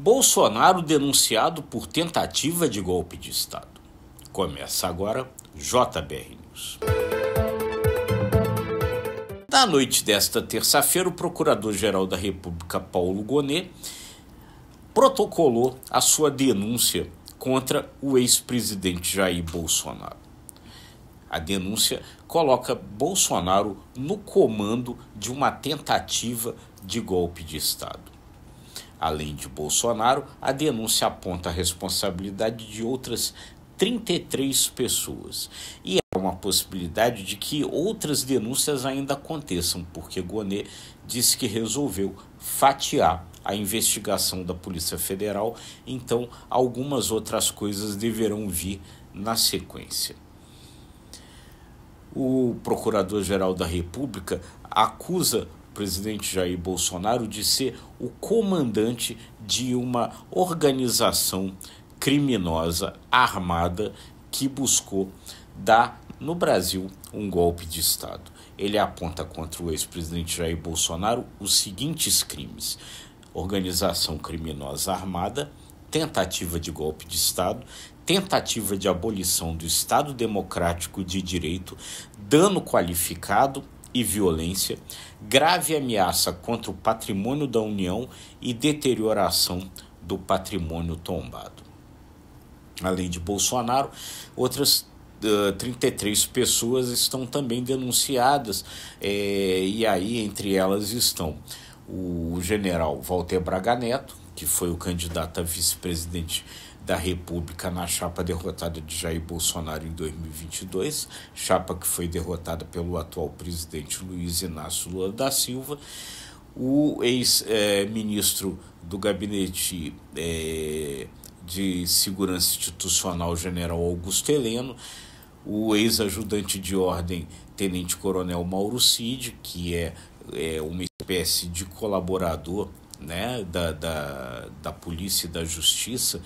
Bolsonaro denunciado por tentativa de golpe de Estado. Começa agora JBR News. Na noite desta terça-feira, o Procurador-Geral da República, Paulo Gonet, protocolou a sua denúncia contra o ex-presidente Jair Bolsonaro. A denúncia coloca Bolsonaro no comando de uma tentativa de golpe de Estado. Além de Bolsonaro, a denúncia aponta a responsabilidade de outras 33 pessoas. E há uma possibilidade de que outras denúncias ainda aconteçam, porque Gonet disse que resolveu fatiar a investigação da Polícia Federal, então algumas outras coisas deverão vir na sequência. O Procurador-Geral da República acusa o presidente Jair Bolsonaro de ser o comandante de uma organização criminosa armada que buscou dar no Brasil um golpe de Estado. Ele aponta contra o ex-presidente Jair Bolsonaro os seguintes crimes: organização criminosa armada, tentativa de golpe de Estado, tentativa de abolição do Estado Democrático de Direito, dano qualificado e violência, grave ameaça contra o patrimônio da União e deterioração do patrimônio tombado. Além de Bolsonaro, outras 33 pessoas estão também denunciadas, e aí entre elas estão o general Walter Braga Neto, que foi o candidato a vice-presidente da República na chapa derrotada de Jair Bolsonaro em 2022, chapa que foi derrotada pelo atual presidente Luiz Inácio Lula da Silva, o ex-ministro do Gabinete de Segurança Institucional, general Augusto Heleno, o ex-ajudante de ordem, tenente-coronel Mauro Cid, que é uma espécie de colaborador, né, da polícia e da justiça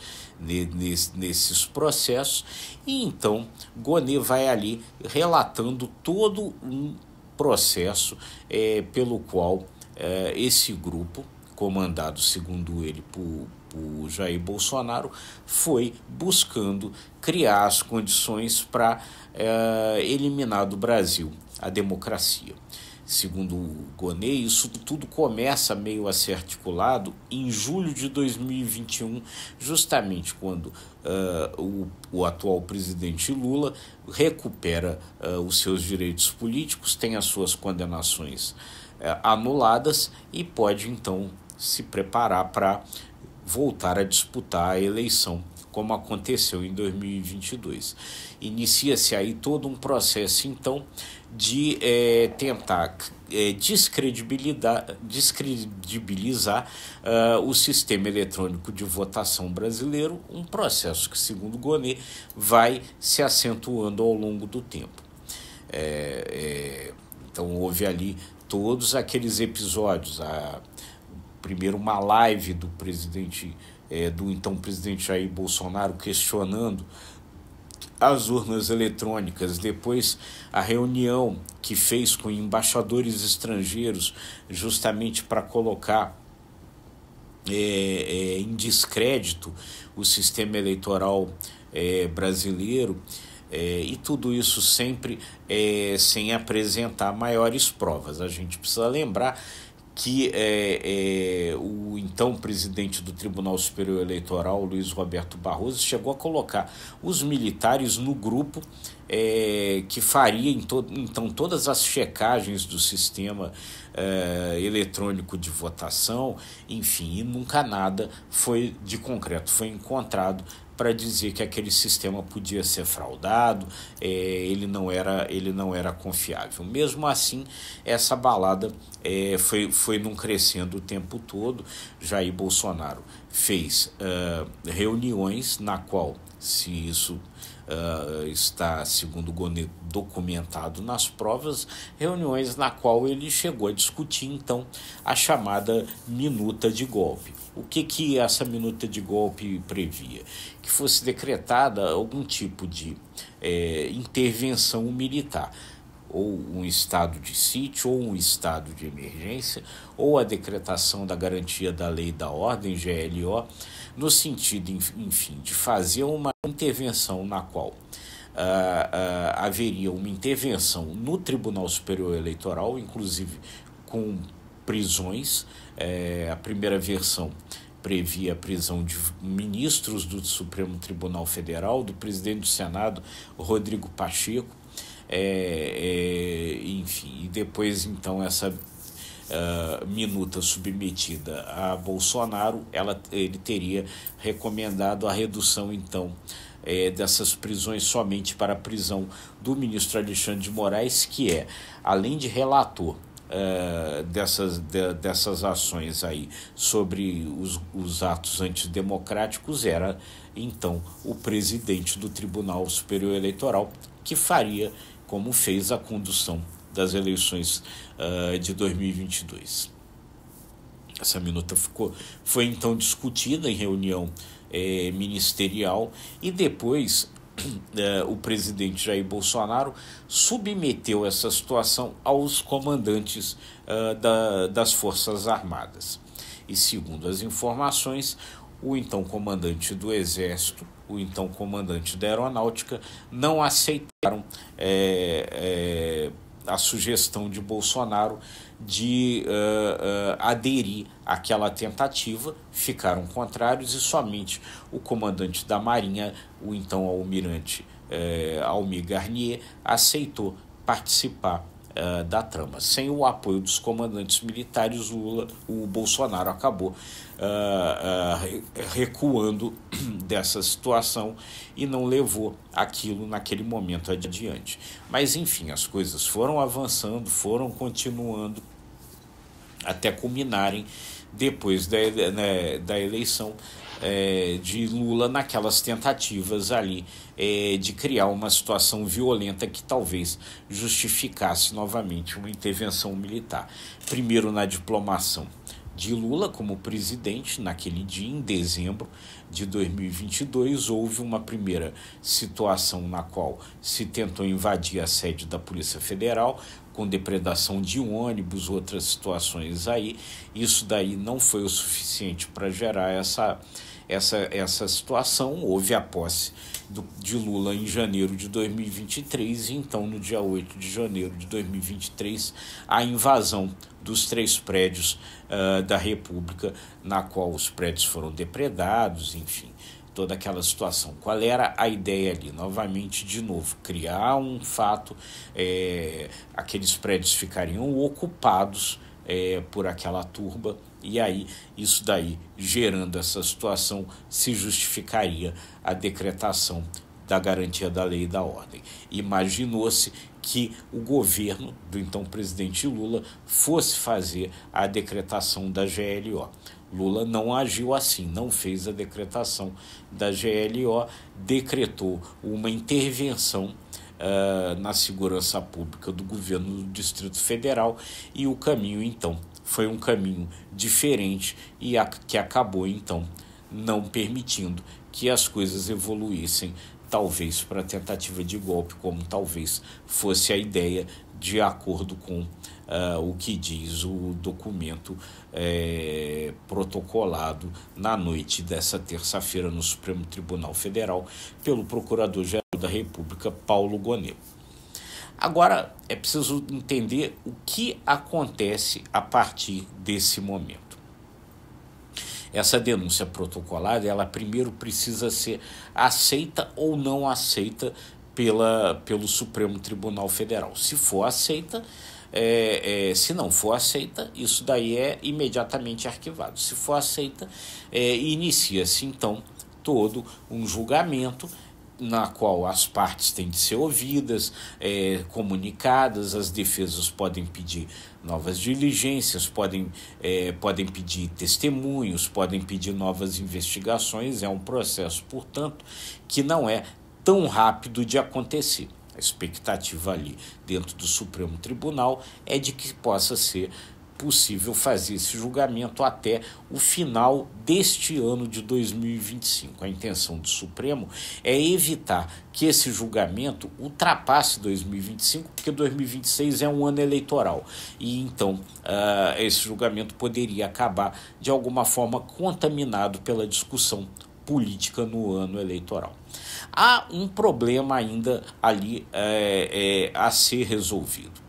nesses processos. E então Gonet vai ali relatando todo um processo pelo qual esse grupo, comandado, segundo ele, por Jair Bolsonaro, foi buscando criar as condições para eliminar do Brasil a democracia. Segundo o Gonet, isso tudo começa meio a ser articulado em julho de 2021, justamente quando o atual presidente Lula recupera os seus direitos políticos, tem as suas condenações anuladas e pode então se preparar para voltar a disputar a eleição, como aconteceu em 2022. Inicia-se aí todo um processo, então, de tentar descredibilizar o sistema eletrônico de votação brasileiro, um processo que, segundo Gonet, vai se acentuando ao longo do tempo. Então, houve ali todos aqueles episódios, primeiro uma live do então presidente Jair Bolsonaro questionando as urnas eletrônicas, depois a reunião que fez com embaixadores estrangeiros justamente para colocar em descrédito o sistema eleitoral brasileiro, e tudo isso sempre sem apresentar maiores provas. A gente precisa lembrar que o então presidente do Tribunal Superior Eleitoral, Luiz Roberto Barroso, chegou a colocar os militares no grupo que faria então todas as checagens do sistema eletrônico de votação, enfim, e nunca nada foi de concreto, foi encontrado para dizer que aquele sistema podia ser fraudado, ele não era confiável. Mesmo assim, essa balada foi num crescendo o tempo todo. Jair Bolsonaro fez reuniões na qual, se isso está, segundo Gonet, documentado nas provas, reuniões na qual ele chegou a discutir, então, a chamada minuta de golpe. O que essa minuta de golpe previa? Que fosse decretada algum tipo de intervenção militar. ou um estado de sítio, ou um estado de emergência, ou a decretação da garantia da lei e da ordem, GLO, no sentido, enfim, de fazer uma intervenção na qual haveria uma intervenção no Tribunal Superior Eleitoral, inclusive com prisões. A primeira versão previa a prisão de ministros do Supremo Tribunal Federal, do presidente do Senado, Rodrigo Pacheco, enfim, e depois então essa minuta submetida a Bolsonaro, ele teria recomendado a redução então dessas prisões somente para a prisão do ministro Alexandre de Moraes, que além de relator dessas ações aí sobre os atos antidemocráticos, era então o presidente do Tribunal Superior Eleitoral, que faria, como fez, a condução das eleições de 2022. Essa minuta foi então discutida em reunião ministerial e depois o presidente Jair Bolsonaro submeteu essa situação aos comandantes das Forças Armadas. E segundo as informações, o então comandante do Exército, o então comandante da Aeronáutica não aceitaram a sugestão de Bolsonaro de aderir àquela tentativa, ficaram contrários e somente o comandante da Marinha, o então almirante Almir Garnier, aceitou participar da trama. Sem o apoio dos comandantes militares, o Bolsonaro acabou recuando dessa situação e não levou aquilo naquele momento adiante. Mas, enfim, as coisas foram avançando, foram continuando até culminarem depois da eleição de Lula, naquelas tentativas ali de criar uma situação violenta que talvez justificasse novamente uma intervenção militar. Primeiro na diplomação de Lula como presidente, naquele dia, em dezembro de 2022, houve uma primeira situação na qual se tentou invadir a sede da Polícia Federal, com depredação de ônibus, outras situações aí. Isso daí não foi o suficiente para gerar essa situação. Houve a posse de Lula em janeiro de 2023 e então no dia 8 de janeiro de 2023 a invasão dos 3 prédios da República, na qual os prédios foram depredados, enfim, toda aquela situação. Qual era a ideia ali? Novamente, de novo, criar um fato, aqueles prédios ficariam ocupados por aquela turba, e aí isso daí, gerando essa situação, se justificaria a decretação da garantia da lei e da ordem. Imaginou-se que o governo do então presidente Lula fosse fazer a decretação da GLO. Lula não agiu assim, não fez a decretação da GLO, decretou uma intervenção na segurança pública do governo do Distrito Federal, e o caminho, então, foi um caminho diferente e que acabou, então, não permitindo que as coisas evoluíssem, talvez para tentativa de golpe, como talvez fosse a ideia, de acordo com o que diz o documento protocolado na noite dessa terça-feira no Supremo Tribunal Federal pelo Procurador-Geral da República, Paulo Gonet. Agora, é preciso entender o que acontece a partir desse momento. Essa denúncia protocolada, ela primeiro precisa ser aceita ou não aceita pelo Supremo Tribunal Federal. Se for aceita, se não for aceita, isso daí é imediatamente arquivado. Se for aceita, inicia-se então todo um julgamento na qual as partes têm de ser ouvidas, comunicadas, as defesas podem pedir novas diligências, podem pedir testemunhos, podem pedir novas investigações. É um processo, portanto, que não é tão rápido de acontecer. A expectativa ali dentro do Supremo Tribunal é de que possa ser possível fazer esse julgamento até o final deste ano de 2025. A intenção do Supremo é evitar que esse julgamento ultrapasse 2025, porque 2026 é um ano eleitoral. E então esse julgamento poderia acabar de alguma forma contaminado pela discussão política no ano eleitoral. Há um problema ainda ali a ser resolvido.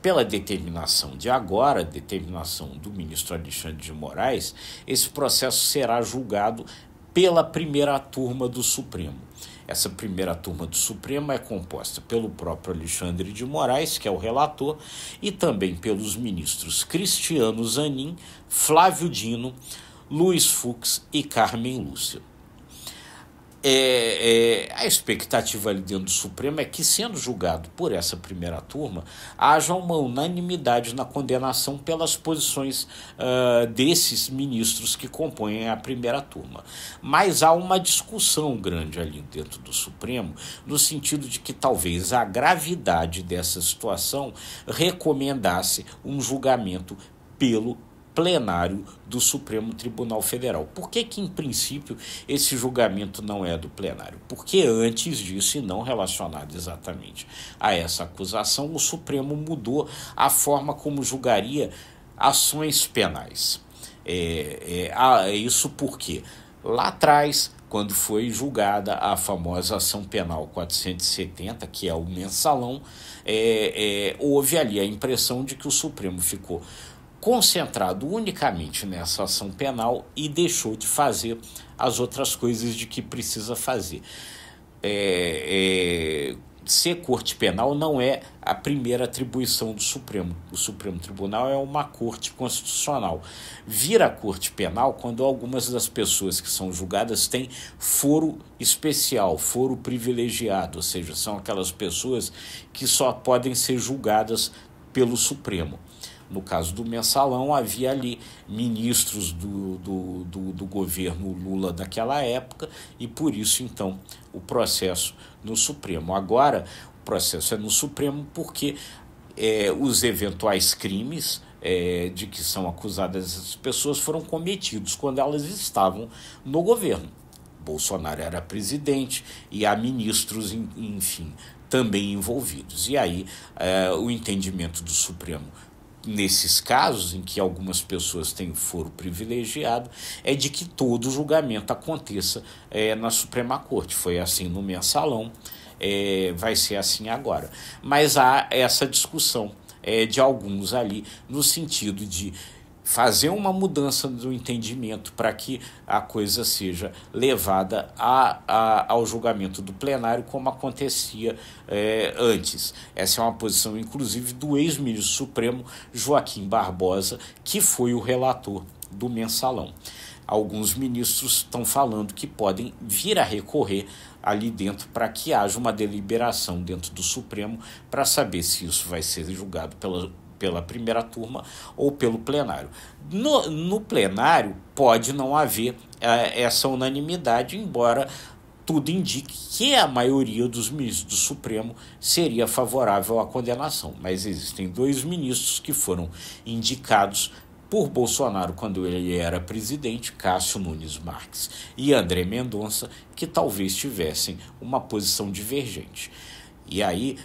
Pela determinação de agora, determinação do ministro Alexandre de Moraes, esse processo será julgado pela primeira turma do Supremo. Essa primeira turma do Supremo é composta pelo próprio Alexandre de Moraes, que é o relator, e também pelos ministros Cristiano Zanin, Flávio Dino, Luiz Fux e Carmen Lúcia. A expectativa ali dentro do Supremo é que, sendo julgado por essa primeira turma, haja uma unanimidade na condenação pelas posições desses ministros que compõem a primeira turma. Mas há uma discussão grande ali dentro do Supremo, no sentido de que talvez a gravidade dessa situação recomendasse um julgamento pelo plenário do Supremo Tribunal Federal. Por que em princípio, esse julgamento não é do plenário? Porque antes disso, e não relacionado exatamente a essa acusação, o Supremo mudou a forma como julgaria ações penais. Isso porque lá atrás, quando foi julgada a famosa ação penal 470, que é o mensalão, houve ali a impressão de que o Supremo ficou concentrado unicamente nessa ação penal e deixou de fazer as outras coisas de que precisa fazer. Ser corte penal não é a primeira atribuição do Supremo. O Supremo Tribunal é uma corte constitucional. Vira corte penal quando algumas das pessoas que são julgadas têm foro especial, foro privilegiado, ou seja, são aquelas pessoas que só podem ser julgadas pelo Supremo. No caso do mensalão, havia ali ministros do governo Lula daquela época e, por isso, então, o processo no Supremo. Agora, o processo é no Supremo porque os eventuais crimes de que são acusadas as pessoas foram cometidos quando elas estavam no governo. Bolsonaro era presidente e há ministros, enfim, também envolvidos. E aí, o entendimento do Supremo nesses casos em que algumas pessoas têm foro privilegiado, é de que todo julgamento aconteça na Suprema Corte. Foi assim no mensalão, vai ser assim agora. Mas há essa discussão de alguns ali, no sentido de fazer uma mudança do entendimento para que a coisa seja levada ao julgamento do plenário, como acontecia antes. Essa é uma posição, inclusive, do ex-ministro Supremo, Joaquim Barbosa, que foi o relator do mensalão. Alguns ministros estão falando que podem vir a recorrer ali dentro para que haja uma deliberação dentro do Supremo para saber se isso vai ser julgado pela primeira turma ou pelo plenário. No plenário pode não haver essa unanimidade, embora tudo indique que a maioria dos ministros do Supremo seria favorável à condenação. Mas existem 2 ministros que foram indicados por Bolsonaro quando ele era presidente, Cássio Nunes Marques e André Mendonça, que talvez tivessem uma posição divergente. E aí,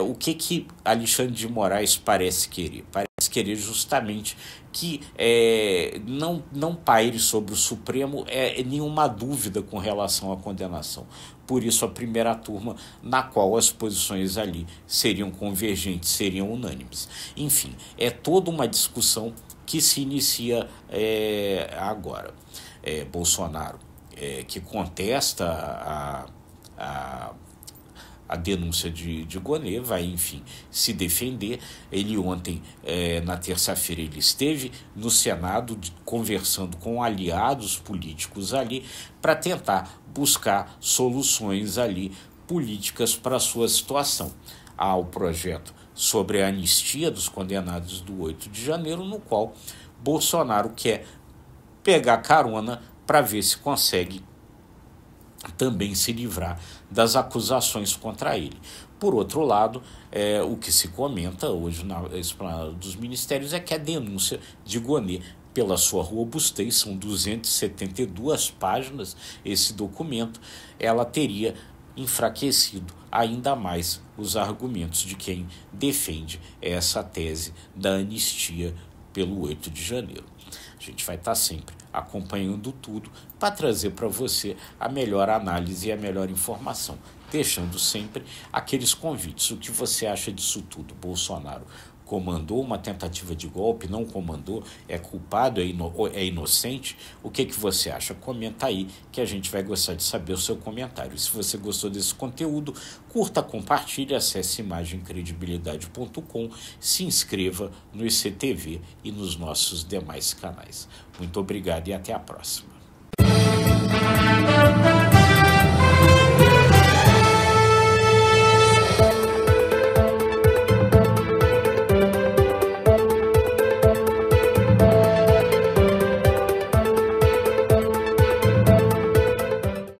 o que Alexandre de Moraes parece querer? Parece querer justamente que não paire sobre o Supremo nenhuma dúvida com relação à condenação. Por isso, a primeira turma, na qual as posições ali seriam convergentes, seriam unânimes. Enfim, é toda uma discussão que se inicia agora. Bolsonaro, que contesta a denúncia de Gonê, vai, enfim, se defender. Ele ontem, na terça-feira, ele esteve no Senado conversando com aliados políticos ali para tentar buscar soluções ali políticas para a sua situação. Há o projeto sobre a anistia dos condenados do 8 de janeiro, no qual Bolsonaro quer pegar carona para ver se consegue também se livrar das acusações contra ele. Por outro lado, o que se comenta hoje na Esplanada dos Ministérios é que a denúncia de Gonê, pela sua robustez, são 272 páginas esse documento, ela teria enfraquecido ainda mais os argumentos de quem defende essa tese da anistia pelo 8 de janeiro. A gente vai estar sempre acompanhando tudo para trazer para você a melhor análise e a melhor informação, deixando sempre aqueles convites. O que você acha disso tudo? Bolsonaro comandou uma tentativa de golpe, não comandou, é culpado, é inocente? O que você acha? Comenta aí que a gente vai gostar de saber o seu comentário. Se você gostou desse conteúdo, curta, compartilhe, acesse imagemcredibilidade.com, se inscreva no ICTV e nos nossos demais canais. Muito obrigado e até a próxima.